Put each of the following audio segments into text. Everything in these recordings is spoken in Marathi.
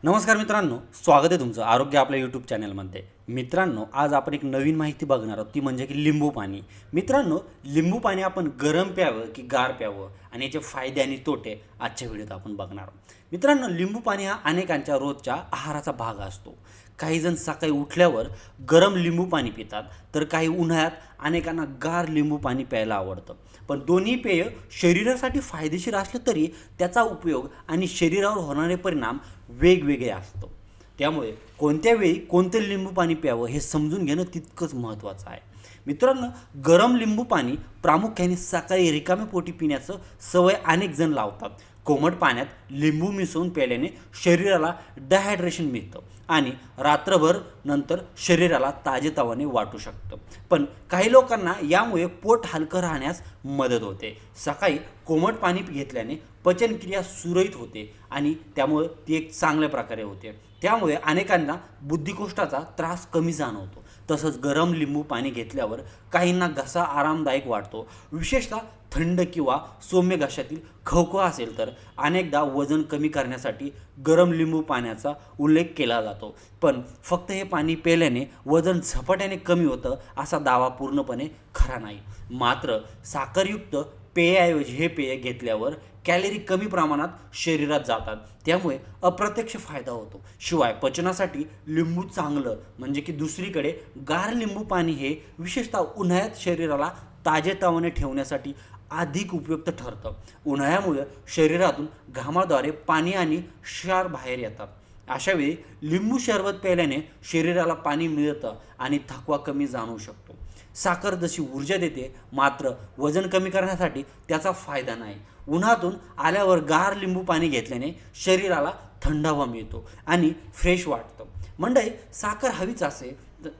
नमस्कार मित्रांनो, स्वागत आहे तुमचं आरोग्य आपल्या यूट्यूब चॅनलमध्ये. मित्रांनो, आज आपण एक नवीन माहिती बघणार आहोत, ती म्हणजे की लिंबू पाणी. मित्रांनो, लिंबू पाणी आपण गरम प्यावं की गार प्यावं आणि याचे फायदे आणि तोटे आजच्या व्हिडिओत आपण बघणार आहोत. मित्रांनो, लिंबू पाणी हा अनेकांच्या रोजच्या आहाराचा भाग असतो. काही जण सकाळी उठल्यावर गरम लिंबू पाणी पितात, तर काही उन्हाळ्यात अनेकांना गार लिंबू पाणी प्यायला आवडतं. पण दोन्ही पेय शरीरासाठी फायदेशीर असले तरी त्याचा उपयोग आणि शरीरावर होणारे परिणाम वेगवेगळे असतो. त्यामुळे कोणत्या वेळी कोणते लिंबू पाणी प्यावं हे समजून घेणं तितकंच महत्त्वाचं आहे. मित्रांनो, गरम लिंबू पाणी प्रामुख्याने सकाळी रिकाम्या पोटी पिण्याचं सवय अनेक जण लावतात. कोमट पाण्यात लिंबू मिसळून प्यायल्याने शरीराला डायहायड्रेशन मिळतं आणि रात्रभर नंतर शरीराला ताजेतवाने वाटू शकतं. पण काही लोकांना यामुळे पोट हलकं राहण्यास मदत होते. सकाळी कोमट पाणी घेतल्याने पचनक्रिया सुरळीत होते आणि त्यामुळे ती एक चांगल्या प्रकारे होते. त्यामुळे अनेकांना बुद्धिकोष्ठाचा त्रास कमी जाणवतो. तसंच गरम लिंबू पाणी घेतल्यावर काहींना घसा आरामदायक वाटतो. विशेषतः थंड किंवा सौम्य घशातील खवखवा असेल तर अनेकदा वजन कमी करण्यासाठी गरम लिंबू पाण्याचा उल्लेख केला जातो. पण फक्त हे पाणी प्यायल्याने वजन झपाट्याने कमी होतं असा दावा पूर्णपणे खरा नाही. मात्र साखरयुक्त पेयाऐवजी हे पेय घेतल्यावर कॅलरी कमी प्रमाणात शरीरात जातात, त्यामुळे अप्रत्यक्ष फायदा होतो. शिवाय पचनासाठी लिंबू चांगलं म्हणजे की दुसरीकडे गार लिंबू पाणी हे विशेषतः उन्हाळ्यात शरीराला ताजेतवाने ठेवण्यासाठी अधिक उपयुक्त ठरतं. उन्हाळ्यामुळे शरीरातून घामाद्वारे पाणी आणि क्षार बाहेर येतात. अशावेळी लिंबू सरबत प्यायल्याने शरीराला पाणी मिळतं आणि थकवा कमी जाणवू शकतो. साखर जशी ऊर्जा देते, मात्र वजन कमी करण्यासाठी त्याचा फायदा नाही. उन्हातून आल्यावर गार लिंबू पाणी घेतल्याने शरीराला थंडावा मिळतो आणि फ्रेश वाटतं. मंडळी, साखर हवीच असे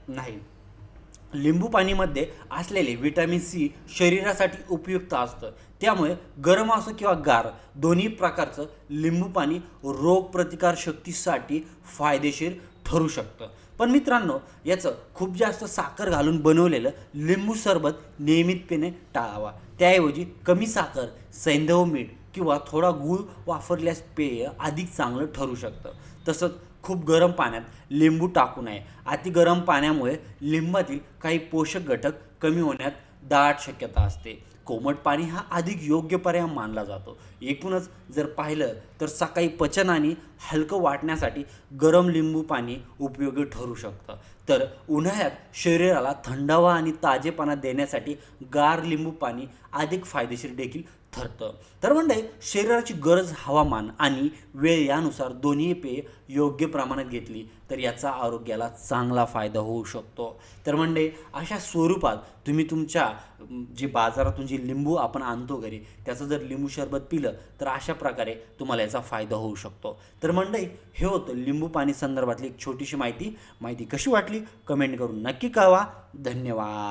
नाही. लिंबू पाणीमध्ये असलेले व्हिटॅमिन सी शरीरासाठी उपयुक्त असतं. त्यामुळे गरम असो किंवा गार, दोन्ही प्रकारचं लिंबू पाणी रोगप्रतिकारशक्तीसाठी फायदेशीर ठरू शकतं. पण मित्रांनो, याचं खूप जास्त साखर घालून बनवलेलं लिंबू सरबत नियमितपणे टाळावा. त्याऐवजी कमी साखर, सैंधव मीठ किंवा थोडा गूळ वापरल्यास पेय अधिक चांगलं ठरू शकतं. तसंच खूप गरम पाण्यात लिंबू टाकू नये. अति गरम पाण्यामुळे लिंबातील काही पोषक घटक कमी होण्यात दाट शक्यता असते. कोमट पाणी हा अधिक योग्य पर्याय मानला जातो. एकूणच जर पाहिलं तर सकाळी पचन आणि हलकं वाटण्यासाठी गरम लिंबू पाणी उपयोगी ठरू शकतं, तर उन्हाळ्यात शरीराला थंडावा आणि ताजेपणा देण्यासाठी गार लिंबू पाणी अधिक फायदेशीर देखील ठरतं. तर म्हणजे शरीराची गरज, हवामान आणि वेळ यानुसार दोन्ही पेय योग्य प्रमाणात घेतली तर याचा आरोग्याला चांगला फायदा होऊ शकतो. तर म्हणजे अशा स्वरूपात तुम्ही तुमच्या जे बाजारातून जे लिंबू आपण आणतो घरी, त्याचं जर लिंबू सरबत पिलं तर अशा प्रकारे तुम्हाला याचा फायदा होऊ शकतो. तर मंडळी, हे होतं लिंबू पाणी संदर्भातली एक छोटीशी माहिती. कशी वाटली कमेंट करून नक्की कळवा. धन्यवाद.